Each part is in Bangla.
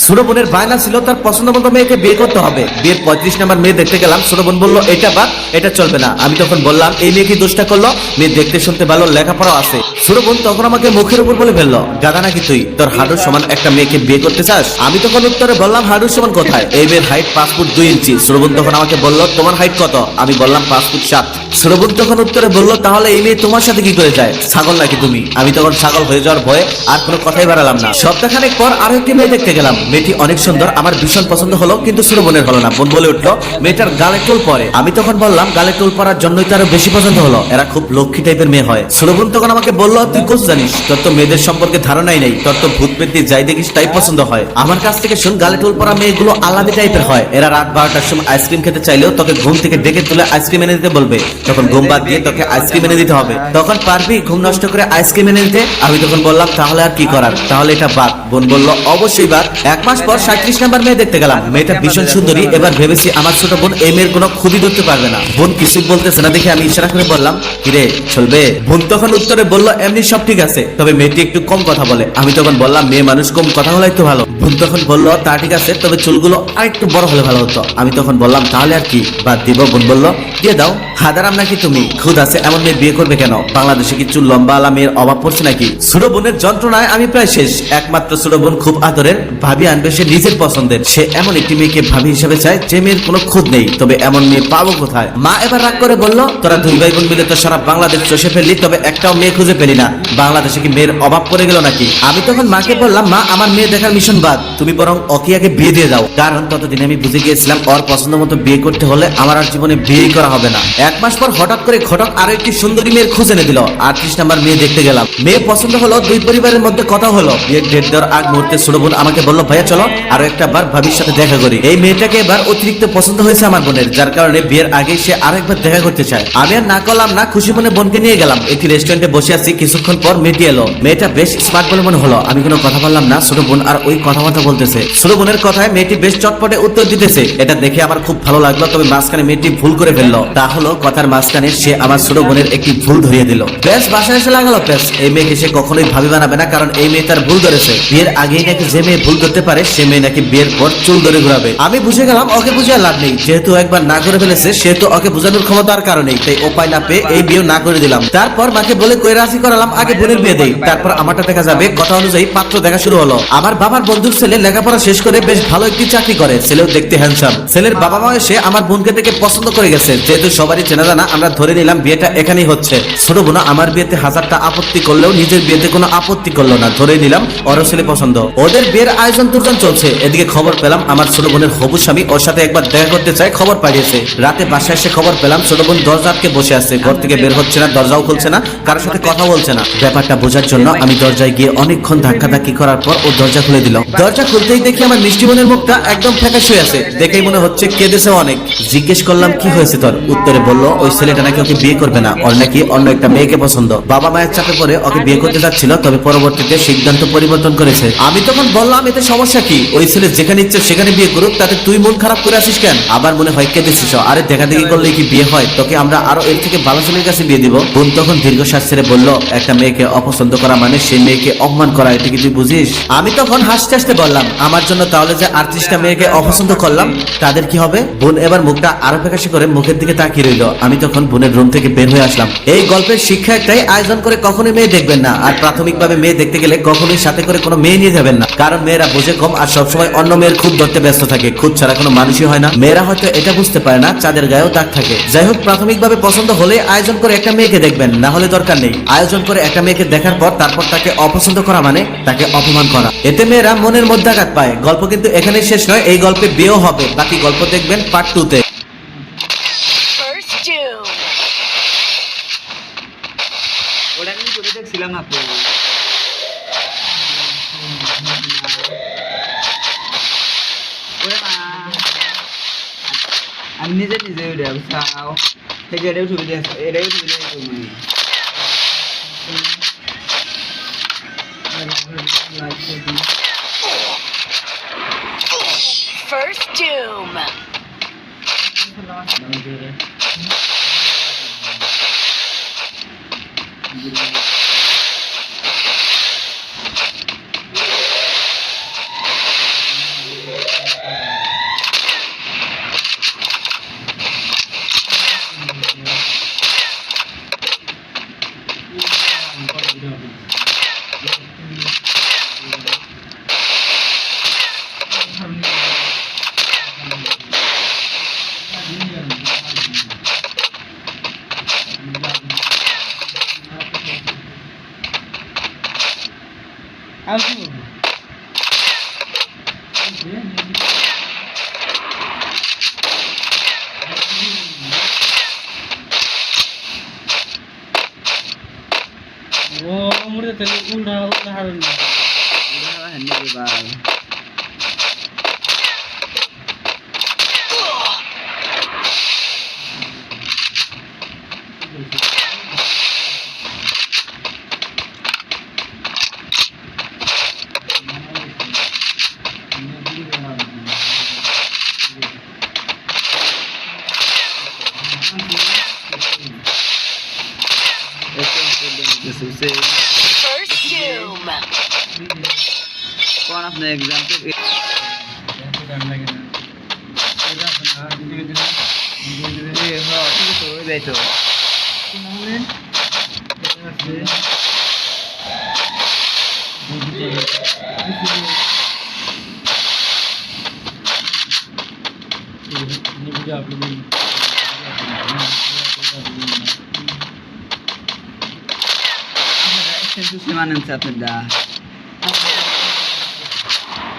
ছোট বোনের বায়না ছিল তার পছন্দ মতো মেয়েকে বিয়ে করতে হবে। বিয়ের 35 নম্বর মেয়ে দেখতে গেলাম, ছোট বোন বললো এটা বাদ, এটা চলবে না। আমি তখন বললাম এই মেয়ে কি দোষটা করলো? মেয়ে দেখতে শুনতে ভালো, লেখাপড়া আছে। ছোট বোন তখন আমাকে মুখের উপর বলে ফেললো, গাদা নাকি তুই, তোর হাঁটুর সমান একটা মেয়েকে বিয়ে করতে চাস? আমি তখন উত্তরে বললাম হাঁটুর সমান কোথায়, এই মেয়ের হাইট 5 ফুট 2 ইঞ্চি। ছোট বোন তখন আমাকে বললো তোমার হাইট কত? আমি বললাম 5 ফুট 7। ছোট বোন তখন উত্তরে বললো তাহলে এই মেয়ে তোমার সাথে কি করে যায়, ছাগল নাকি তুমি? আমি তখন ছাগল হয়ে যাওয়ার ভয়ে আর কোনো কথাই বাড়ালাম না। সপ্তাহখানেক পর আরো একটি মেয়ে দেখতে গেলাম। মেয়েটি অনেক সুন্দর, আমার ভীষণ পছন্দ হলো, কিন্তু ছোট বোনের হলো না। বোন বলে উঠলো মেয়েটার গালে টোল পরে। আমি তখন বললাম গালে টোল পরার জন্যই তো আরো বেশি পছন্দ হলো, এরা খুব লক্ষ্মী টাইপের মেয়ে হয়। ছোট বোন তখন আমাকে বললো তুই কোচ জানিস, তোর তো মেয়েদের সম্পর্কে ধারণাই নেই, তোর তো ভূত পেত্তি যাই দেখিস তাই পছন্দ হয়। আমার কাছ থেকে শুন, গালে টোল পরা মেয়েগুলো আলাদা টাইপের হয়। এরা রাত 12টার সময় আইসক্রিম খেতে চাইলেও তোকে ঘুম থেকে ডেকে তুলে আইসক্রিম এনে দিতে বলবে, তখন ঘুম বাদ দিয়ে তোকে আইসক্রিম এনে দিতে হবে। তখন পারবি ঘুম নষ্ট করে আইসক্রিম এনে দিতে? আমি তখন বললাম তাহলে আর কি করার, তাহলে এটা বাদ। বোন বলল অবশ্যই বাদ। 1 মাস পর 37 নাম্বার মেয়ে দেখতে গেলাম। মেয়েটা ভীষণ সুন্দরী। এবার ভেবেছি আমার ছোট বোন এই মেয়ের কোনো খুবই ধরতে পারবে না। বোন কিছু বলতেছে না দেখে আমি ইশারা করে বললাম কিরে চলবে? বোন তখন উত্তরে বলল এমনি সব ঠিক আছে, তবে মেয়েটি একটু কম কথা বলে। আমি তখন বললাম মেয়ে মানুষ কম কথা বলাই তো ভালো। বোন তখন বলল তা ঠিক আছে, তবে চুলগুলো আর একটু বড় হলে ভালো হতো। আমি তখন বললাম তাহলে আর কি, বাদ দিব? বোন বলল দিয়ে দাও। হাদারাম নাকি তুমি, খুদ আছে এমন মেয়ে বিয়ে করবে কেন? বাংলাদেশে কি চুল লম্বা আলা মেয়ের অভাব পড়ছে নাকি? ছোট বোনের যন্ত্রণায় আমি প্রায় শেষ। একমাত্র ছোট বোন খুব আদরের, ভাবি আনবে সে নিজের পছন্দের। সে এমন একটি মেয়েকে ভাবি হিসেবে চায় যে মেয়ের কোনো খুদ নেই, তবে এমন মেয়ে পাবো কোথায়? মা এবার রাগ করে বলল তোরা দুই ভাই বোন মিলে তো সারা বাংলাদেশ চষে ফেললি, তবে একটাও মেয়ে খুঁজে পেলি না। বাংলাদেশে কি মেয়ের অভাব পড়ে গেল নাকি? আমি তখন মাকে বললাম মা আমার মেয়ে দেখার মিশন বাদ, তুমি বরং অকিয়াকে বিয়ে দিয়ে দাও। কারণ ততদিনে আমি বুঝে গিয়েছিলাম ওর পছন্দ মতো বিয়ে করতে হলে আমার আর জীবনে বিয়েই করা হবে না। 1 মাস পর হঠাৎ করে ঘটক আরো একটি সুন্দরী মেয়ের খোঁজ এনে দিল। 38 নাম্বার মেয়ে দেখতে গেলাম। মেয়ে পছন্দ হলো, দুই পরিবারের মধ্যে কথা হলো। বিয়ের ডেট দেওয়ার আগ মুহূর্তে ছোট বোন আমাকে বললো ভাইয়া চলো আরো একটা বার ভাবির সাথে দেখা করি। এই মেয়েটাকে এবার অতিরিক্ত পছন্দ হয়েছে আমার বোনের, যার কারণে বিয়ের আগে সে আরেকবার দেখা করতে চায়। আমি আর না করলাম না, খুশি মনে বোনকে নিয়ে গেলাম। একটি রেস্টুরেন্টে বসে আছি, কিছুক্ষণ পর মেয়েটি এলো। মেয়েটা বেশ স্মার্ট বলে মনে হলো। আমি কোনো কথা বললাম না, ছোট বোন আর ওই কথাবার্তা বলতেছে। ছোট বোনের কথায় মেয়েটি বেশ চটপটে উত্তর দিতেছে, এটা দেখে আমার খুব ভালো লাগলো। তবে মাঝখানে মেয়েটি ভুল করে ফেললো। তা হলো কথার মাঝখানে সে আমার ছোট বোনের একটি ভুল ধরিয়ে দিল। বেশ বাসায় এসে লাগালো পেস, এই মেয়েকে সে কখনোই ভাবি বানাবে না, কারণ এই মেয়ে তার ভুল ধরেছে। বিয়ের আগেই নাকি যে মেয়ে ভুল করতে পারে সে মেয়ে নাকি বিয়ের পর চুল ধরে ঘুরাবে। আমি বুঝে গেলাম ওকে বুঝে লাভ নেই, যেহেতু একবার না করে ফেলেছে সেহেতু ওকে বোঝানোর ক্ষমতার কারণেই, তাই উপায় না পেয়ে এই বিয়ে না করে দিলাম। তারপর মাকে বলে কই রাজি করালাম আগে বোনের বিয়ে দেই, তারপর আমারটা দেখা যাবে। কথা অনুযায়ী পাত্র দেখা শুরু হলো। আমার বাবার বন্ধুর ছেলে লেখাপড়া শেষ করে বেশ ভালো একটি চাকরি করে, ছেলেও দেখতে হ্যান্ডসাম। ছেলের বাবা মা এসে আমার বোনকে দেখে পছন্দ করে গেছে। যেহেতু সবারই চেনা জানা, আমরা ধরে নিলাম বিয়েটা এখানেই হচ্ছে। ছোট বোন আমার বিয়েতে হাজারটা আপত্তি করলেও নিজের বিয়েতে কোনো আপত্তি করলো না, ধরে নিলাম ওর ছেলে পছন্দ। ওদের বিয়ের আয়োজন তুর্জন চলছে। এদিকে খবর পেলাম আমার ছোট বোনের হবু স্বামী ওর সাথে একবার দেখা করতে চায়, খবর পাঠিয়েছে। রাতে বাসায় এসে খবর পেলাম ছোট বোন দরজা আটকে বসে আছে, ঘর থেকে বের হচ্ছে না, দরজাও খুলছে না, কারোর সাথে কথা বলছে না। ব্যাপারটা বোঝার জন্য আমি দরজায় গিয়ে অনেকক্ষণ ধাক্কাধাক্কি করার পর ও দরজা খুলে দিল। দরজা খুলতেই দেখি আমার মিষ্টি বোনের মুখটা একদম ফ্যাকাশ হয়ে আছে, দেখেই মনে হচ্ছে কেঁদেছে অনেক। জিজ্ঞেস করলাম কি হয়েছে তোর? উত্তরে বলল ওই ছেলেটা নাকি ওকে বিয়ে করবে না, ওর নাকি অন্য একটা মেয়েকে পছন্দ। বাবা মায়ের চাপে পড়ে ওকে বিয়ে করতে যাচ্ছিল, তবে পরবর্তীতে সিদ্ধান্ত পরিবর্তন করেছে। আমি তখন বললাম এতে সমস্যা কি? ওই ছেলে যেখানে ইচ্ছে সেখানে বিয়ে করুক, তাতে তুই মন খারাপ করে আসিস কেন? আবার মনে হয় কেঁদেছিস? আরে দেখা দেখি করলে কি বিয়ে হয়? তোকে আমরা আরো এর থেকে ভালো ছেলের কাছে বিয়ে দিব। বোন তখন দীর্ঘশ্বাস ছেড়ে বলল একটা মেয়েকে অপছন্দ করা মানে সেই মেয়েকে অপমান করা, এটা কি তুই বুঝিস? আমি তখন হাসতে হাসতে বললাম আমার জন্য তাহলে যে 38টা মেয়েকে অপছন্দ করলাম তাদের কি হবে? বোন এবার মুখটা আরো ফ্যাকাশে করে মুখের দিকে তাকিয়ে রইল। আমি তখন বোনের রুম থেকে বের হয়ে আসলাম। এই গল্পের শিক্ষা একটাই, আয়োজন করে কখনোই মেয়ে দেখবেন না। আর প্রাথমিকভাবে মেয়ে দেখতে গেলে কখনোই সাথে করে কোনো মেয়ে নিয়ে যাবেন না, কারণ মেয়েরা বোঝে কম আর সবসময় অন্য মেয়ের খুদ ধরতে ব্যস্ত থাকে। খুদ ছাড়া কোনো মানুষই হয় না। মেয়েরা হয়তো এটা বুঝতে পারে না চাঁদের গায়েও দাগ থাকে। যাই হোক, প্রাথমিকভাবে পছন্দ হলে আয়োজন করে একটা মেয়েকে দেখবেন, না হলে দরকার নেই। আয়োজন করে একটা মেয়েকে দেখার পর তারপর তাকে অপছন্দ করা মানে তাকে অপমান করা। এতে মেয়েরা মনের মধ্যে আঘাত পায়। গল্প কিন্তু এখানেই শেষ নয়, এই গল্পে বিয়েও হবে। বাকি গল্প দেখবেন পার্ট 2 তে। ওটা আমি করে দেখছিলাম আপনি আমি নিজে নিজে এটাও সুবিধা আছে, এটাও সুবিধা First Doom. আর কি বলবো? ও মরে তেল উল্টা উল্টা হারুন না। উড়া হেনে রে ভাই First doom. কোন আপনি एग्जाम पे টাইম লাগে না। এটা আপনার দিকে দিলে এ হ্যাঁ ঠিক আছে হয়ে যায় তো নাহলে এটা আছে ভিডিও আপলোড আপনারা এক্সটেনশন মানেন আপনি দা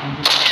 করুন।